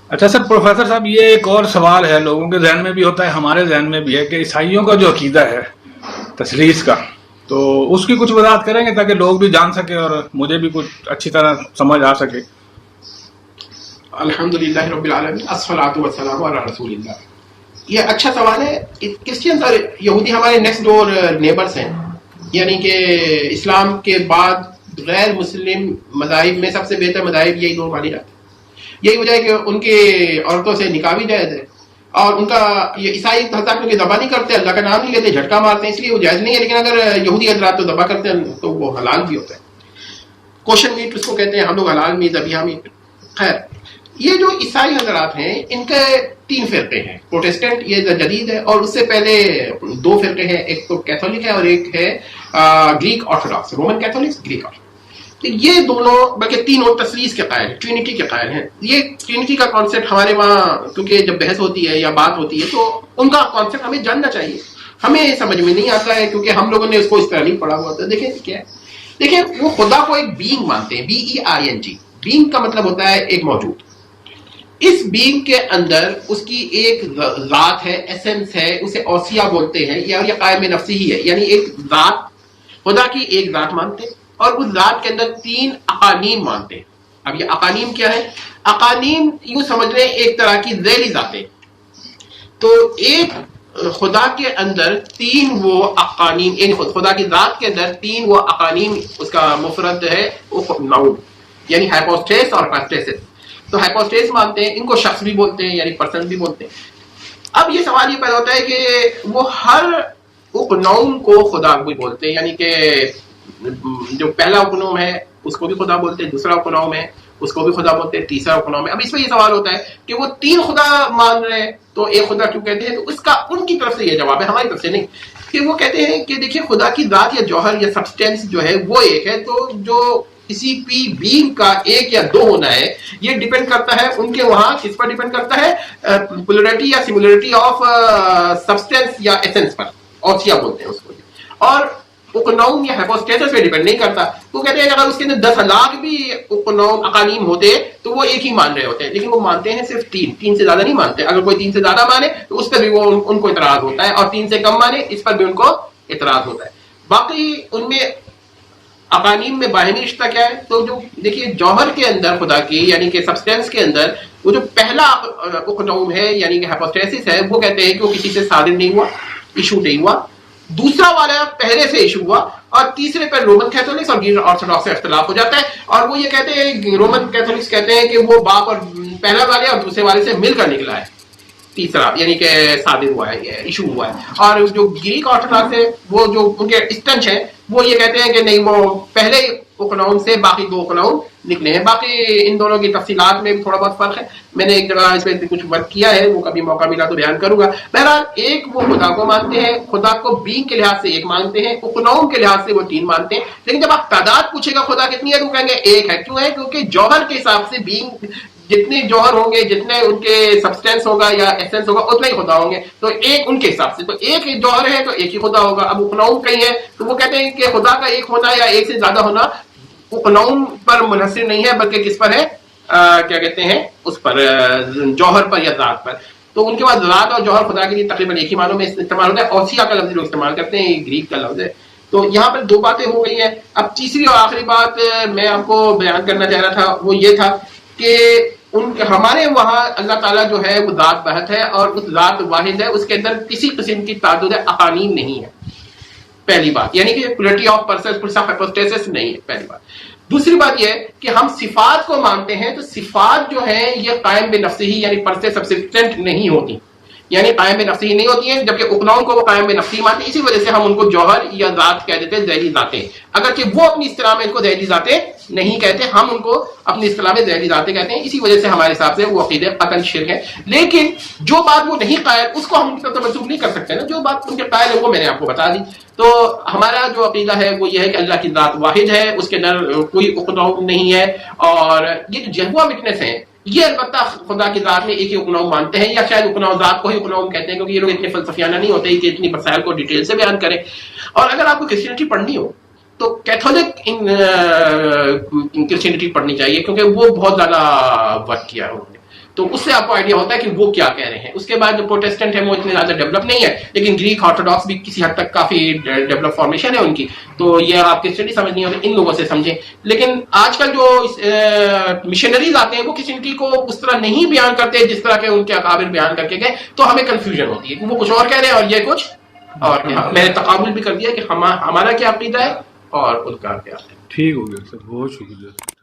اچھا سر پروفیسر صاحب، یہ ایک اور سوال ہے، لوگوں کے ذہن میں بھی ہوتا ہے، ہمارے ذہن میں بھی ہے، کہ عیسائیوں کا جو عقیدہ ہے تثلیث کا، تو اس کی کچھ وضاحت کریں گے تاکہ لوگ بھی جان سکیں اور مجھے بھی کچھ اچھی طرح سمجھ آ سکے؟ الحمد للہ رب العالمین، الصلاۃ والسلام علی رسول اللہ۔ یہ اچھا سوال ہے۔ کرسچنز اور یہودی ہمارے نیکسٹ ڈور نیبرس ہیں، یعنی کہ اسلام کے بعد غیر مسلم مذاہب میں سب سے بہتر مذاہب یہی دو مانی جاتے ہیں۔ یہی وجہ ہے کہ ان کے عورتوں سے نکاح بھی جائز ہے، اور ان کا یہ عیسائی حضرات کیونکہ ذبح نہیں کرتے، اللہ کا نام نہیں لیتے، جھٹکا مارتے ہیں، اس لیے وہ جائز نہیں ہے، لیکن اگر یہودی حضرات تو ذبح کرتے ہیں تو وہ حلال بھی ہوتا ہے۔ کوشن میٹ اس کو کہتے ہیں، ہم لوگ حلال میٹ، ذبیحہ میٹ۔ خیر، یہ جو عیسائی حضرات ہیں ان کے 3 فرقے ہیں۔ پروٹیسٹنٹ یہ جدید ہے، اور اس سے پہلے 2 فرقے ہیں، ایک تو کیتھولک ہے اور ایک ہے Greek orthodox, Roman Catholics, Greek orthodox. تو یہ دونوں بلکہ تینوں تثلیث کے قائل ہیں، ٹرینٹی کے قائل ہیں۔ یہ ٹرینٹی کا کانسیپٹ ہمارے وہاں کیونکہ جب بحث ہوتی ہے یا بات ہوتی ہے تو ان کا کانسیپٹ ہمیں جاننا چاہیے، ہمیں سمجھ میں نہیں آتا ہے کیونکہ ہم لوگوں نے اس کو اس طرح نہیں پڑھا ہوا ہوتا۔ دیکھیں کیا ہے، دیکھیں وہ خدا کو ایک بینگ مانتے ہیں، BEING۔ بینگ کا مطلب ہوتا ہے ایک موجود۔ اس بینگ کے اندر اس کی ایک ذات ہے، ایسنس ہے، اسے اوسیہ بولتے ہیں، یا یہ قائم نفسی ہی ہے، یعنی ایک ذات، خدا کی ایک ذات مانتے ہیں، اور اس ذات کے اندر 3 اقانیم مانتے ہیں۔ اب یہ اقانیم کیا ہے؟ اقانیم یوں سمجھ لیں ایک طرح کی ذیلی ذاتیں۔ تو ایک خدا کے اندر 3 وہ اقانیم، یعنی خدا کی ذات کے اندر 3 وہ اقانیم، اس کا مفرد ہے نون، یعنی ہائپوسٹیس اور ہائپوسٹیسس۔ تو ہائپوسٹیس مانتے ہیں، ان کو شخص بھی بولتے ہیں، یعنی پرسن بھی بولتے ہیں۔ اب یہ سوال یہ پیدا ہوتا ہے کہ وہ ہر اقنوم کو خدا بھی بولتے ہیں، یعنی کہ جو پہلا اقنوم ہے اس کو بھی خدا بولتے ہیں، دوسرا اقنوم ہے اس کو بھی خدا بولتے ہیں، تیسرا اقنوم ہے۔ اب اس میں یہ سوال ہوتا ہے کہ وہ 3 خدا مان رہے ہیں تو ایک خدا کیوں کہتے ہیں؟ تو اس کا ان کی طرف سے یہ جواب ہے، ہماری طرف سے نہیں، کہ وہ کہتے ہیں کہ دیکھیے خدا کی ذات یا جوہر یا سبسٹینس جو ہے وہ ایک ہے، تو جو کسی بھی بینگ کا 1 یا 2 ہونا ہے یہ ڈیپینڈ کرتا ہے ان کے وہاں کس پر ڈیپینڈ کرتا ہے؟ پولرٹی یا سمولرٹی آف سبسٹینس یا ایسنس پر، اوسیا بولتے ہیں اس کو، اور اقنوم یا ہائپوسٹیسس پہ ڈیپینڈ نہیں کرتا۔ وہ کہتے ہیں کہ اگر اس کے اندر 10 لاکھ بھی اقنوم اقانیم ہوتے تو وہ ایک ہی مان رہے ہوتے ہیں، لیکن وہ مانتے ہیں صرف 3 سے زیادہ نہیں مانتے۔ اگر کوئی 3 سے زیادہ مانے تو اس پر بھی وہ ان کو اعتراض ہوتا ہے، اور 3 سے کم مانے اس پر بھی ان کو اعتراض ہوتا ہے۔ باقی ان میں اقانیم میں باہمی رشتہ کیا ہے؟ تو جو دیکھیے جوہر کے اندر خدا کی، یعنی کہ سبسٹینس کے اندر وہ جو پہلا اقنوم ہے یعنی کہ ہائپوسٹیسس ہے، وہ کہتے ہیں کہ وہ کسی سے صادر نہیں ہوا، ایشو نہیں ہوا۔ دوسرا والا پہلے سے ایشو ہوا، اور تیسرے پر رومن کیتھولکس اور گریک آرتھوڈاکس سے اختلاف ہو جاتا ہے، اور وہ یہ کہتے ہیں، رومن کیتھولکس کہتے ہیں کہ وہ باپ اور پہلا والے اور دوسرے والے سے مل کر نکلا ہے، تیسرا یعنی کہ صادر ہوا ہے، ایشو ہوا ہے۔ اور جو گریک آرتھوڈاکس ہے، وہ جو ان کے اسٹنچ ہیں، وہ یہ کہتے ہیں کہ نہیں، وہ پہلے اقنوم سے باقی 2 اقنوم نکلے ہیں۔ باقی ان دونوں کی تفصیلات میں بھی تھوڑا بہت فرق ہے، میں نے ایک جگہ اس میں کچھ ورک کیا ہے، وہ کبھی موقع ملا تو بیان کروں گا۔ بہرحال ایک وہ خدا کو مانتے ہیں، خدا کو بینگ کے لحاظ سے 1 مانتے ہیں، اقنوم کے لحاظ سے وہ 3 مانتے ہیں، لیکن جب آپ تعداد پوچھے گا خدا کتنی ہے تو کہیں گے 1 ہے۔ کیوں ہے؟ کیونکہ جوہر کے حساب سے بینگ جتنے جوہر ہوں گے، جتنے ان کے سبسٹینس ہوگا یا ایسنس ہوگا، اتنے ہی خدا ہوں گے، تو 1 ان کے حساب سے، تو 1 جوہر ہے تو 1 ہی خدا ہوگا۔ اب اقنوم کہیں ہے تو وہ کہتے ہیں کہ خدا کا 1 ہونا یا 1 سے زیادہ ہونا اقنوم پر منحصر نہیں ہے، بلکہ کس پر ہے؟ کیا کہتے ہیں اس پر، جوہر پر یا ذات پر۔ تو ان کے بعد ذات اور جوہر خدا کے لیے تقریباً ایک ہی معنوں میں استعمال ہوتا ہے۔ اوسیا کا لفظ جو استعمال کرتے ہیں یہ گریک کا لفظ ہے۔ تو یہاں پر 2 باتیں ہو گئی ہیں۔ اب تیسری اور آخری بات میں آپ کو بیان کرنا چاہ رہا تھا، وہ یہ تھا کہ ہمارے وہاں اللہ تعالیٰ جو ہے وہ ذات بہت ہے، اور اس ذات واحد ہے، اس کے اندر کسی قسم کی تعدد اقانیم نہیں ہے، پہلی بات، یعنی کہ پولرٹی آف پرسن ہائپوسٹیسس نہیں ہے، پہلی بات۔ دوسری بات یہ کہ ہم صفات کو مانتے ہیں، تو صفات جو ہیں یہ قائم بنفسہ ہی، یعنی پر سے سبسسٹنٹ نہیں ہوتی، یعنی قائم بنفسہ ہی نہیں ہوتی ہیں، جبکہ اقنوم کو وہ قائم بنفسہ ہی مانتے ہیں۔ اسی وجہ سے ہم ان کو جوہر یا ذات کہہ دیتے ہیں، ذیلی ذاتیں، اگرچہ وہ اپنی اصطلاح میں ان کو ذیلی ذاتیں نہیں کہتے، ہم ان کو اپنی اصطلاح میں ذیلی ذاتیں کہتے ہیں۔ اسی وجہ سے ہمارے حساب سے وہ عقیدے قطعاً شرک ہے۔ لیکن جو بات وہ نہیں قائل، اس کو ہم ان کی طرف منسوخ نہیں کر سکتے نا، جو بات ان کے قائل ہے وہ میں نے آپ کو بتا دی۔ تو ہمارا جو عقیدہ ہے وہ یہ ہے کہ اللہ کی ذات واحد ہے، اس کے اندر کوئی اقنوم نہیں ہے، اور یہ جو جہوا وٹنس ہیں یہ البتہ خدا کی ذات میں ایک ہی اقنوم مانتے ہیں، یا شاید اقنوم ذات کو ہی اقنوم کہتے ہیں، کیونکہ یہ لوگ اتنے فلسفیانہ نہیں ہوتے کہ اتنی مسائل کو ڈیٹیل سے بیان کریں۔ اور اگر آپ کو کرسچینٹی پڑھنی ہو تو کیتھولک کرسچینٹی پڑھنی چاہیے، کیونکہ وہ بہت زیادہ ورک کیا ہے انہوں نے۔ تو اس سے آپ کو آئیڈیا ہوتا ہے کہ وہ کیا کہہ رہے ہیں. اس کے بعد جو پروٹیسٹنٹ ہے وہ اتنے زیادہ ڈیولپ نہیں ہے, لیکن گریک آرتھوڈاکس بھی کسی حد تک کافی ڈیولپ فارمیشن ہے ان کی, تو یہ آپ کی اسٹڈی سمجھنی ہوگی, ان لوگوں سے سمجھیں. لیکن آج کل جو مشنریز آتے ہیں وہ کرسچینٹی کو اس طرح نہیں بیان کرتے جس طرح کے ان کے اکابر بیان کر کے گئے, تو ہمیں کنفیوژن ہوتی ہے کہ وہ کچھ اور کہہ رہے ہیں اور یہ کچھ اور کیا. میں نے تقابل بھی کر دیا کہ ہمارا کیا عقیدہ ہے اور ان کا کیا ہے. ٹھیک ہو گیا سر, بہت شکریہ.